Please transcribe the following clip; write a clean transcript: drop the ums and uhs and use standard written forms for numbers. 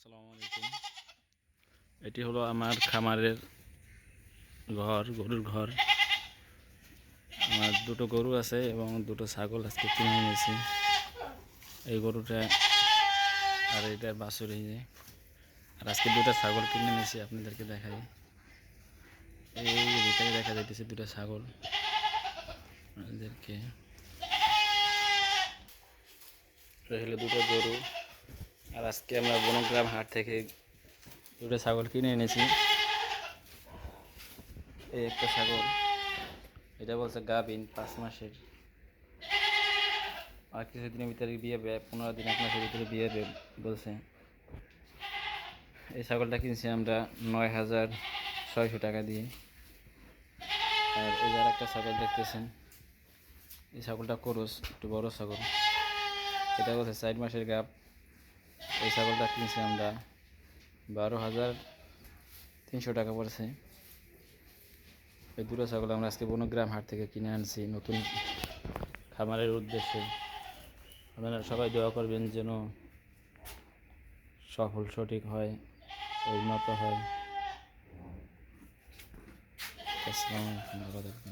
আসসালামু আলাইকুম। এটি হলো আমার খামারের ঘর, গরুর ঘর। আমার দুটো গরু আছে এবং দুটো ছাগল আজকে কিনে এনেছি। এই গরুটা আর এটার বাছুর এই যে। আর আজকে দুটো ছাগল কিনে এনেছি, আপনাদেরকে দেখাই। এই ভিতরে দেখা যাইতেছে দুটো ছাগল আপনাদেরকে। হলো দুটো গরু। আর আজকে আমরা বনগ্রাম হাট থেকে দুটো ছাগল কিনে এনেছি। এই একটা ছাগল, এটা বলছে গাভিন 5 মাসের, আর কিছুদিনের ভিতরে বিয়ে হবে, 15 দিন 1 মাসের ভিতরে বিয়ে হবে বলছে। এই ছাগলটা কিনছি আমরা 9,600 টাকা দিয়ে। আর এই যার একটা ছাগল দেখতেছেন, এই ছাগলটা করস, একটু বড় ছাগল, এটা বলছে 4 মাসের গাব। এই ছাগলটা কিনছি আমরা 12,300 টাকা পড়ছে। এই দুটো ছাগল আমরা আজকে বনগ্রাম হাট থেকে কিনে আনছি নতুন খামারের উদ্দেশ্যে। আপনারা সবাই দোয়া করবেন যেন সফল সঠিক হয়, উন্নত হয়। আসসালামু আলাইকুম।